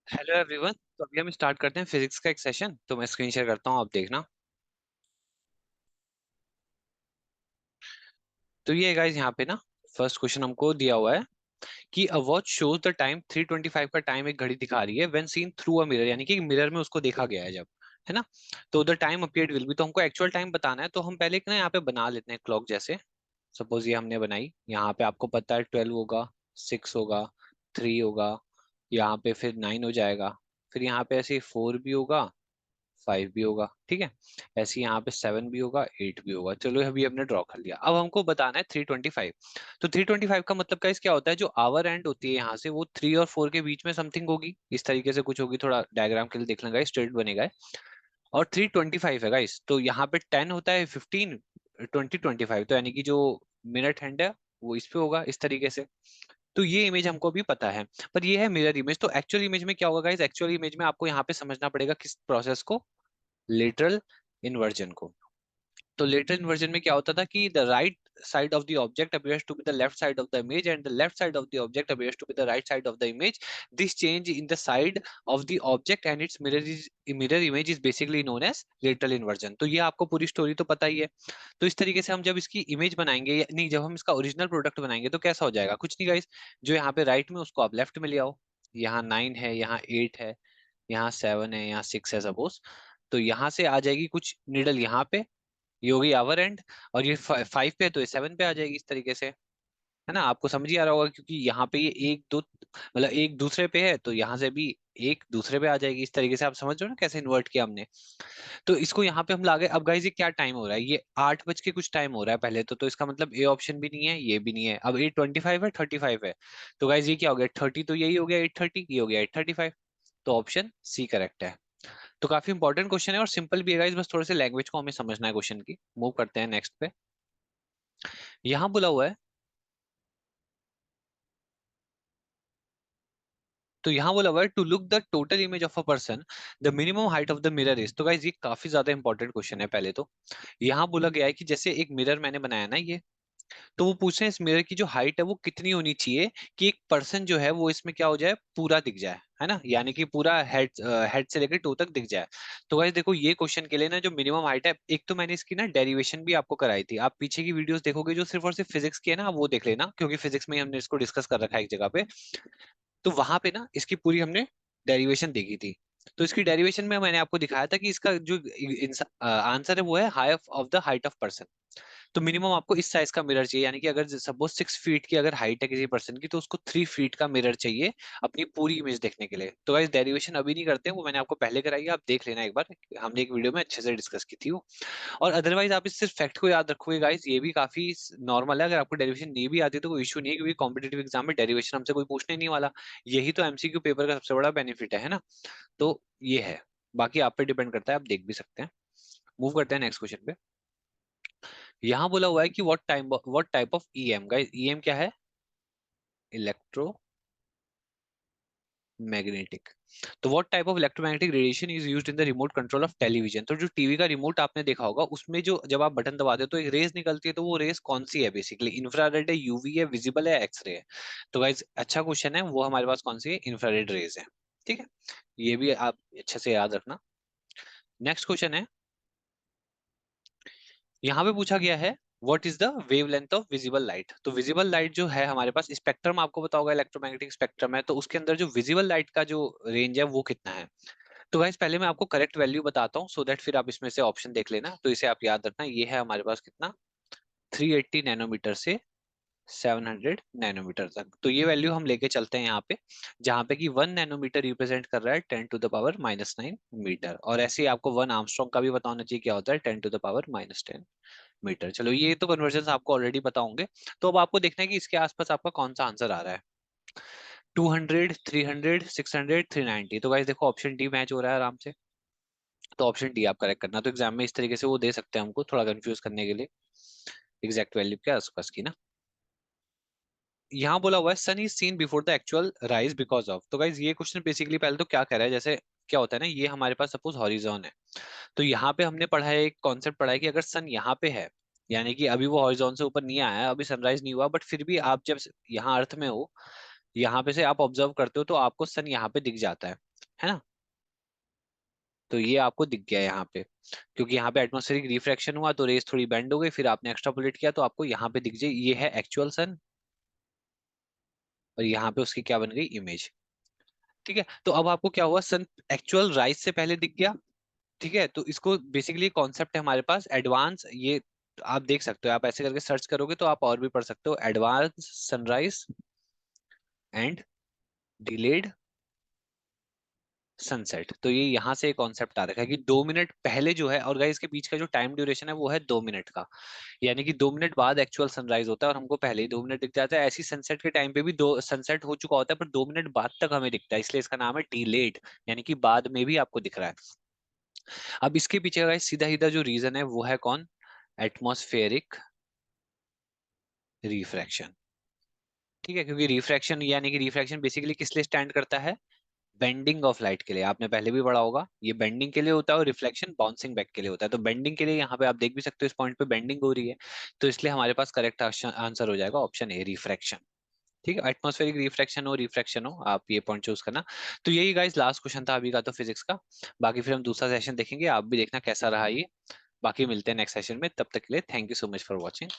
Hello everyone. तो अभी हम स्टार्ट करते हैं फिजिक्स का एक सेशन। तो मैं स्क्रीन शेयर करता हूँ, आप देखना। तो ये गाइस यहाँ पे ना फर्स्ट क्वेश्चन हमको दिया हुआ है कि a watch shows the time 3:25 का टाइम एक घड़ी दिखा रही है when seen through a mirror, यानी कि मिरर में उसको देखा गया है जब, है ना। तो the time appeared will be, तो हमको एक्चुअल टाइम बताना है। तो हम पहले ना यहाँ पे बना लेते हैं क्लॉक जैसे। सपोज ये हमने बनाई, यहाँ पे आपको पता है 12 होगा, 6 होगा, 3 होगा, यहाँ पे फिर 9 हो जाएगा, फिर यहाँ पे ऐसे 4 भी होगा, 5 भी होगा, ठीक है। ऐसे ही यहाँ पे 7 भी होगा, 8 भी होगा। चलो अभी हमने ड्रॉ कर लिया। अब हमको बताना है 3:25। तो 3:25 का मतलब का क्या होता है, जो आवर एंड होती है यहाँ से वो 3 और 4 के बीच में समथिंग होगी, इस तरीके से कुछ होगी। थोड़ा डायग्राम के लिए देख लेंगे, स्ट्रेट बनेगा। और 3:25 है गाइस, तो यहाँ पे 10 होता है, 15, 20:25, तो यानी कि जो मिनट हैंड है वो इस पे होगा, इस तरीके से। तो ये इमेज हमको भी पता है। पर ये है मिरर इमेज। तो एक्चुअल इमेज में क्या होगा गाइस, एक्चुअल इमेज में आपको यहाँ पे समझना पड़ेगा किस प्रोसेस को, लेटरल इन्वर्जन को। तो लेटर इन्वर्जन में क्या होता था कि the right side of the object appears to be the left side of the image and the left side of the object appears to be the right side of the image. This change in the side of the object and its mirror image is basically known as lateral inversion. तो ये आपको पूरी story तो पता ही है। तो इस तरीके से हम जब इसकी इमेज बनाएंगे नहीं, जब हम इसका ओरिजिनल प्रोडक्ट बनाएंगे तो कैसा हो जाएगा, कुछ नहीं गाइस। जो यहाँ पे राइट में उसको आप लेफ्ट में ले आओ। यहाँ 9 है, यहाँ 8 है, यहाँ 7 है, यहाँ 6 है सपोज। तो यहाँ से आ जाएगी कुछ निडल यहाँ पे, ये होगी आवर एंड। और ये 5 पे है तो ये 7 पे आ जाएगी, इस तरीके से, है ना। आपको समझ ही आ रहा होगा क्योंकि यहाँ पे ये एक दो मतलब एक दूसरे पे है, तो यहाँ से भी एक दूसरे पे आ जाएगी, इस तरीके से। आप समझ रहे हो ना कैसे इन्वर्ट किया हमने। तो इसको यहाँ पे हम ला गए। अब गाइस ये क्या टाइम हो रहा है, ये 8 बज के कुछ टाइम हो रहा है पहले तो इसका मतलब ए ऑप्शन भी नहीं है, ये भी नहीं है। अब 8:25 है, 35 है। तो गाइस ये क्या हो गया, 30, तो यही हो गया 8:30, ये हो गया 8:35। तो ऑप्शन सी करेक्ट है। तो काफी इंपॉर्टेंट क्वेश्चन है और सिंपल भी है गाइस, बस थोड़े से लैंग्वेज को हमें समझना है क्वेश्चन की। मूव करते हैं नेक्स्ट पे। यहाँ बोला हुआ है, तो यहाँ बोला हुआ है to look the total image of a person the minimum height of the mirror is. तो गाइस ये काफी ज्यादा इंपॉर्टेंट क्वेश्चन है। पहले तो यहाँ बोला गया है कि जैसे एक मिरर मैंने बनाया ना ये, तो वो पूछ रहे हैं इस मिरर की जो हाइट है वो कितनी होनी चाहिए कि एक पर्सन जो है वो इसमें क्या हो जाए, पूरा दिख जाए, है ना, यानी कि पूरा हेड हेड से लेकर टो तक दिख जाए। तो गाइस देखो ये क्वेश्चन के लिए ना जो मिनिमम हाइट है, एक तो मैंने इसकी ना डेरिवेशन भी आपको कराई थी। आप पीछे की वीडियोस देखोगे जो सिर्फ और सिर्फ फिजिक्स की है ना, आप वो देख लेना, क्योंकि फिजिक्स में ही हमने इसको डिस्कस कर रखा है एक जगह पे। तो वहां पे ना इसकी पूरी हमने डेरिवेशन देखी थी। तो इसकी डेरिवेशन में मैंने आपको दिखाया था कि इसका जो आंसर है वो है half of the height of person. तो मिनिमम आपको इस साइज का मिरर चाहिए, यानी कि अगर सपोज 6 फीट की अगर हाइट है किसी पर्सन की, तो उसको 3 फीट का मिरर चाहिए अपनी पूरी इमेज देखने के लिए। तो गाइस डेरिवेशन अभी नहीं करते हैं, वो मैंने आपको पहले कराई है, आप देख लेना एक बार। हमने एक वीडियो में अच्छे से डिस्कस की थी वो। और अदरवाइज आप इस सिर्फ फैक्ट को याद रखोगे गाइस, ये भी काफी नॉर्मल है। अगर आपको डेरिवेशन नहीं भी आती तो कोई इशू नहीं है, क्योंकि कॉम्पिटेटिव एग्जाम में डेरिवेशन हमसे कोई पूछने नहीं वाला। यही तो एमसीक्यू पेपर का सबसे बड़ा बेनिफिट है ना। तो ये है, बाकी आप पे डिपेंड करता है, आप देख भी सकते हैं। मूव करते हैं नेक्स्ट क्वेश्चन पे। यहाँ बोला हुआ है कि what type of EM, guys EM क्या है, इलेक्ट्रो मैग्नेटिक। तो what type of electromagnetic radiation is used in the remote control of television. तो जो टीवी का रिमोट आपने देखा होगा उसमें जो जब आप बटन दबाते हो तो एक रेस निकलती है, तो वो रेस कौन सी है, बेसिकली इंफ्रारेड है, यूवी है, विजिबल है, एक्सरे है। तो गाइस अच्छा क्वेश्चन है, वो हमारे पास कौन सी है, इंफ्रारेड रेज है, ठीक है। ये भी आप अच्छे से याद रखना। नेक्स्ट क्वेश्चन है, यहाँ पे पूछा गया है what is the wavelength of visible light. तो विजिबल लाइट जो है हमारे पास, स्पेक्ट्रम आपको पता होगा, इलेक्ट्रोमैग्नेटिक स्पेक्ट्रम है, तो उसके अंदर जो विजिबल लाइट का जो रेंज है वो कितना है। तो गाइस पहले मैं आपको करेक्ट वैल्यू बताता हूँ, सो दैट फिर आप इसमें से ऑप्शन देख लेना। तो इसे आप याद रखना, ये है हमारे पास कितना, 380 नैनोमीटर से 700 नैनोमीटर तक। तो ये वैल्यू हम लेके चलते हैं यहाँ पे, जहाँ पे कि 1 नैनोमीटर रिप्रेजेंट कर रहा है 10⁻⁻⁹ और ऐसे ही आपको 1 आर्मस्ट्रॉन्ग का भी पता होना चाहिए क्या होता है, 10⁻⁻10 मीटर। चलो ये तो कन्वर्जन आपको ऑलरेडी पता होंगे। तो अब आपको देखना है कि इसके आसपास आपका कौन सा आंसर आ रहा है, 200, 300, 600, 390। तो गाइस देखो ऑप्शन डी मैच हो रहा है आराम से। तो ऑप्शन डी आप करेक्ट करना। तो एग्जाम में इस तरीके से वो दे सकते हैं हमको थोड़ा कंफ्यूज करने के लिए, एग्जैक्ट वैल्यू के आसपास की ना। यहाँ बोला हुआ है sun is seen before the actual rise because of. तो गाइज ये क्वेश्चन बेसिकली पहले तो क्या कह रहा है, जैसे क्या होता है ना, ये हमारे पास सपोज हॉरिजॉन है। तो यहाँ पे हमने पढ़ा है, एक कॉन्सेप्ट पढ़ा है कि अगर सन यहाँ पे है, यानी कि अभी वो हॉरिजॉन से ऊपर नहीं आया है, अभी सनराइज नहीं हुआ, बट फिर भी आप जब यहाँ अर्थ में हो, यहाँ पे से आप ऑब्जर्व करते हो तो आपको सन यहाँ पे दिख जाता है। है ना। तो ये आपको दिख गया यहाँ पे, क्योंकि यहाँ पे एटमॉस्फेरिक रिफ्रैक्शन हुआ तो रेस थोड़ी बेंड हो गई, फिर आपने एक्स्ट्रापोलेट किया तो आपको यहाँ पे दिख जाए ये है एक्चुअल सन, और यहाँ पे उसकी क्या बन गई, इमेज। ठीक है, तो अब आपको क्या हुआ, सन एक्चुअल राइज से पहले दिख गया। ठीक है, तो इसको बेसिकली कॉन्सेप्ट है हमारे पास एडवांस, ये आप देख सकते हो, आप ऐसे करके सर्च करोगे तो आप और भी पढ़ सकते हो, advance sunrise and delayed sunset. तो ये यहाँ से कॉन्सेप्ट आ रखा है कि 2 मिनट पहले जो है, और गाइस इसके बीच का जो टाइम ड्यूरेशन है वो है 2 मिनट का, यानी कि 2 मिनट बाद एक्चुअल सनराइज होता है और हमको पहले ही 2 मिनट दिख जाता है। ऐसी सनसेट के टाइम पे भी दो सनसेट हो चुका होता है पर 2 मिनट बाद तक हमें दिखता है, इसलिए इसका नाम है डिलेड, यानी कि बाद में भी आपको दिख रहा है। अब इसके पीछे का सीधा सीधा जो रीजन है वो है कौन, एटमॉस्फेरिक रिफ्रैक्शन। ठीक है, क्योंकि रिफ्रैक्शन यानी कि रिफ्रैक्शन बेसिकली किस लिए स्टैंड करता है, बेंडिंग ऑफ लाइट के लिए। आपने पहले भी पढ़ा होगा, ये बेंडिंग के लिए होता है और रिफ्लेक्शन बाउंसिंग बैक के लिए होता है। तो बेंडिंग के लिए यहाँ पे आप देख भी सकते हो, इस पॉइंट पे बेंडिंग हो रही है, तो इसलिए हमारे पास करेक्ट आंसर हो जाएगा ऑप्शन ए, रिफ्रैक्शन। ठीक है, एटमॉस्फेरिक रिफ्रैक्शन हो आप ये पॉइंट चूज करना। तो यही गाइस लास्ट क्वेश्चन था अभी का तो फिजिक्स का। बाकी फिर हम दूसरा सेशन देखेंगे, आप भी देखना कैसा रहा ये। बाकी मिलते हैं नेक्स्ट सेशन में, तब तक के लिए thank you so much for watching.